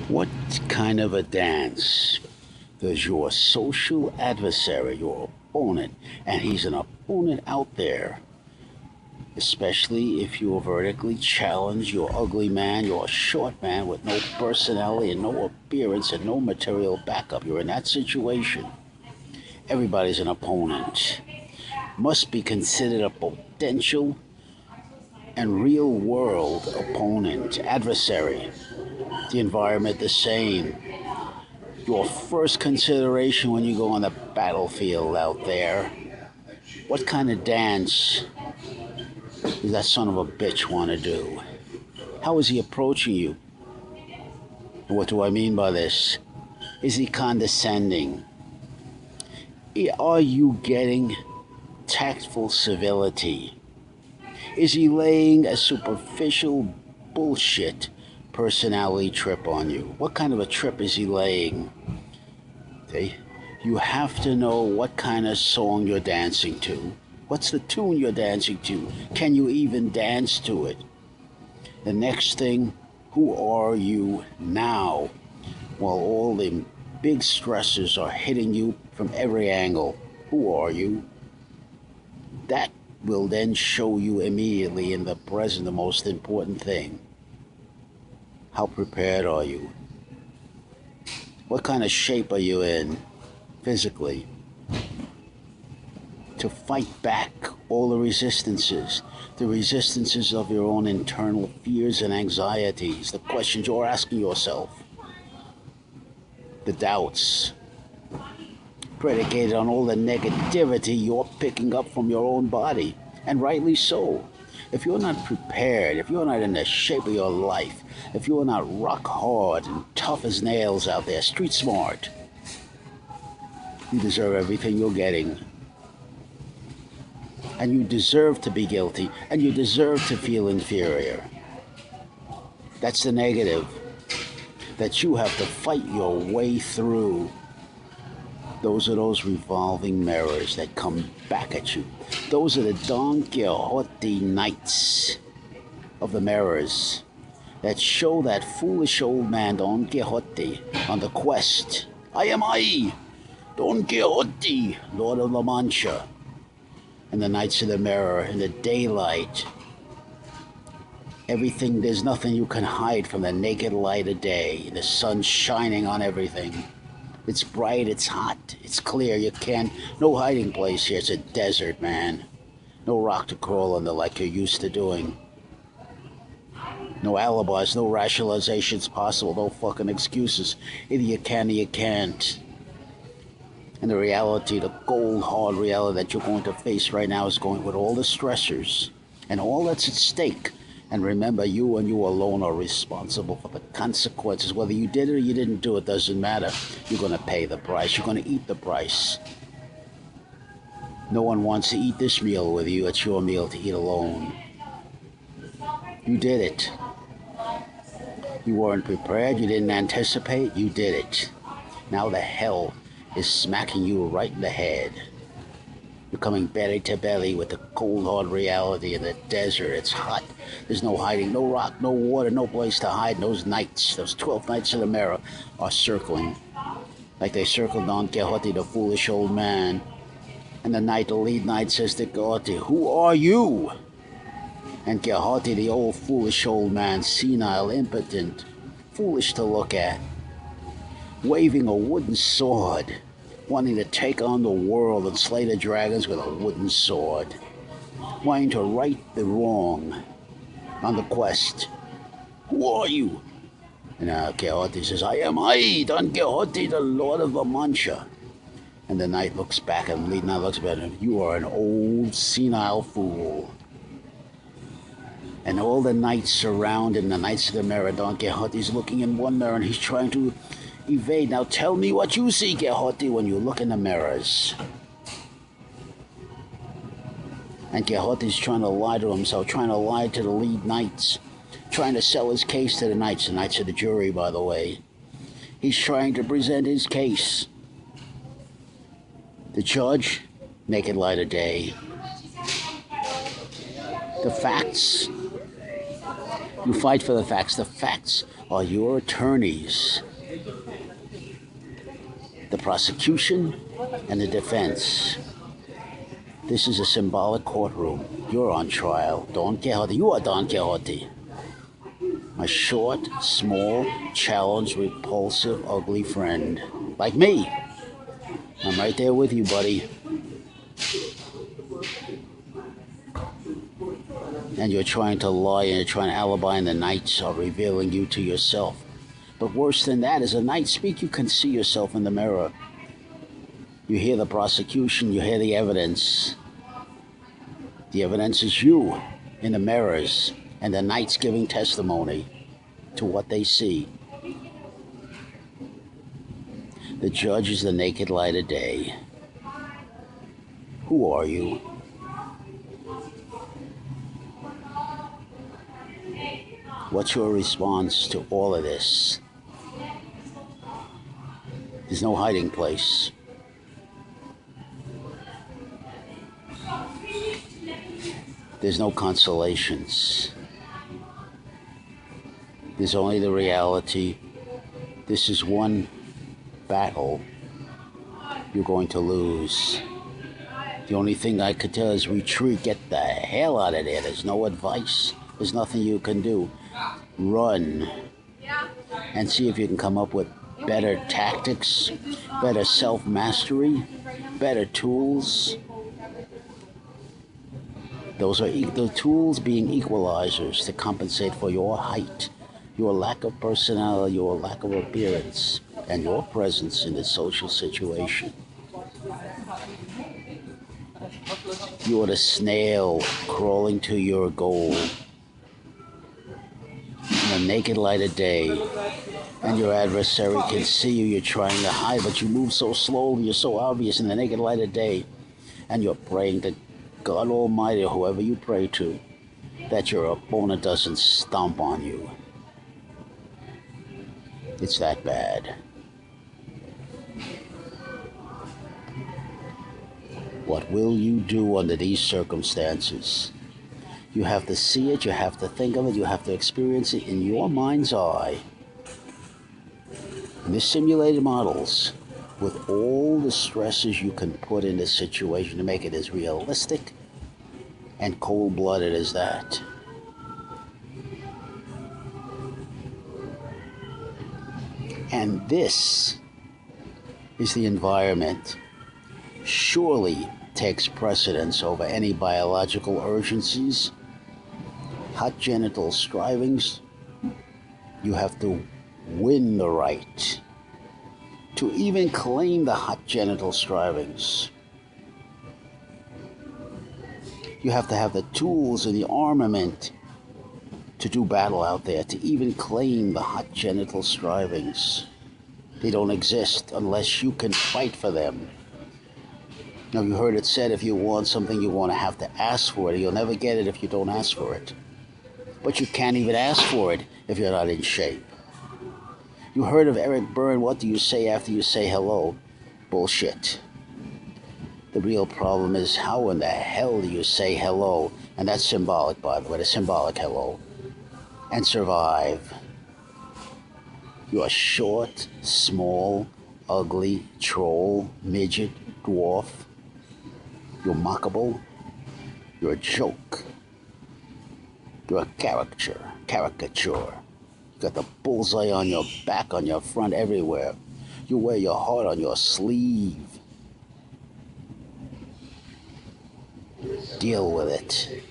What kind of a dance does your social adversary, your opponent, and he's an opponent out there, especially if you're vertically challenged, you're ugly man, you're a short man with no personality and no appearance and no material backup. You're in that situation. Everybody's an opponent. Must be considered a potential and real world opponent, adversary. The environment the same. Your first consideration when you go on the battlefield out there. What kind of dance does that son of a bitch want to do? How is he approaching you? What do I mean by this? Is he condescending? Are you getting tactful civility? Is he laying a superficial bullshit personality trip on you? What kind of a trip is he laying? Okay? You have to know what kind of song you're dancing to. What's the tune you're dancing to? Can you even dance to it? The next thing, who are you now? While all the big stressors are hitting you from every angle, who are you? That will then show you immediately in the present the most important thing. How prepared are you? What kind of shape are you in physically to fight back all the resistances of your own internal fears and anxieties, the questions you're asking yourself, the doubts predicated on all the negativity you're picking up from your own body, and rightly so. If you're not prepared, if you're not in the shape of your life, if you're not rock hard and tough as nails out there, street smart, you deserve everything you're getting. And you deserve to be guilty, and you deserve to feel inferior. That's the negative that you have to fight your way through. Those are those revolving mirrors that come back at you. Those are the Don Quixote knights of the mirrors that show that foolish old man Don Quixote on the quest. I am I, Don Quixote, Lord of La Mancha. And the knights of the mirror, in the daylight, everything, there's nothing you can hide from the naked light of day. The sun's shining on everything. It's bright, it's hot, it's clear, you can't, no hiding place here, it's a desert, man. No rock to crawl under like you're used to doing. No alibis, no rationalizations possible, no fucking excuses. Either you can or you can't. And the reality, the cold, hard reality that you're going to face right now is going with all the stressors and all that's at stake. And remember, you and you alone are responsible for the consequences. Whether you did it or you didn't do it doesn't matter. You're going to pay the price. You're going to eat the price. No one wants to eat this meal with you. It's your meal to eat alone. You did it. You weren't prepared. You didn't anticipate. You did it. Now the hell is smacking you right in the head. You're coming belly to belly with the cold, hard reality of the desert. It's hot. There's no hiding, no rock, no water, no place to hide. And those knights, those 12 knights of the mirror, are circling. Like they circled Don Quixote, the foolish old man. And the knight, the lead knight, says to Quixote, who are you? And Quixote, the old foolish old man, senile, impotent, foolish to look at, waving a wooden sword, wanting to take on the world and slay the dragons with a wooden sword, wanting to right the wrong on the quest. Who are you? And Quixote says, I am I, Don Quixote, the Lord of La Mancha. And the knight looks back, and the lead knight looks back at him. You are an old, senile fool. And all the knights surround him, the knights of the mirror. Don Quixote's looking in one mirror, and he's trying to evade. Now tell me what you see, Quixote, when you look in the mirrors. And Quixote's trying to lie to himself, trying to lie to the lead knights, trying to sell his case to the knights of the jury, by the way. He's trying to present his case. The judge, naked light of day. The facts, You fight for the facts. The facts are your attorneys, the prosecution and the defense. This is a symbolic courtroom. You're on trial. Don Quixote. You are Don Quixote. A short, small, challenged, repulsive, ugly friend. Like me. I'm right there with you, buddy. And you're trying to lie and you're trying to alibi, and the nights are revealing you to yourself. But worse than that, as the nights speak, you can see yourself in the mirror. You hear the prosecution, you hear the evidence. The evidence is you in the mirrors, and the nights giving testimony to what they see. The judge is the naked light of day. Who are you? What's your response to all of this? There's no hiding place. There's no consolations. There's only the reality. This is one battle you're going to lose. The only thing I could tell is retreat. Get the hell out of there. There's no advice. There's nothing you can do. Run. And see if you can come up with better tactics, better self-mastery, better tools. Those are the tools being equalizers to compensate for your height, your lack of personality, your lack of appearance, and your presence in the social situation. You are the snail crawling to your goal in the naked light of day, and your adversary can see you. You're trying to hide, but you move so slowly, you're so obvious in the naked light of day, and you're praying to God Almighty, or whoever you pray to, that your opponent doesn't stomp on you. It's that bad. What will you do under these circumstances? You have to see it, you have to think of it, you have to experience it in your mind's eye. In the simulated models, with all the stresses you can put in this situation to make it as realistic and cold-blooded as that. And this is the environment surely takes precedence over any biological urgencies, hot genital strivings. You have to win the right to even claim the hot genital strivings. You have to have the tools and the armament to do battle out there, to even claim the hot genital strivings. They don't exist unless you can fight for them. Now, you heard it said, if you want something, you want to have to ask for it. You'll never get it if you don't ask for it. But you can't even ask for it if you're not in shape. You heard of Eric Berne, what do you say after you say hello? Bullshit. The real problem is, how in the hell do you say hello? And that's symbolic, by the way, the symbolic hello. And survive. You are short, small, ugly, troll, midget, dwarf. You're mockable. You're a joke. You're a caricature. You got the bullseye on your back, on your front, everywhere. You wear your heart on your sleeve. Deal with it.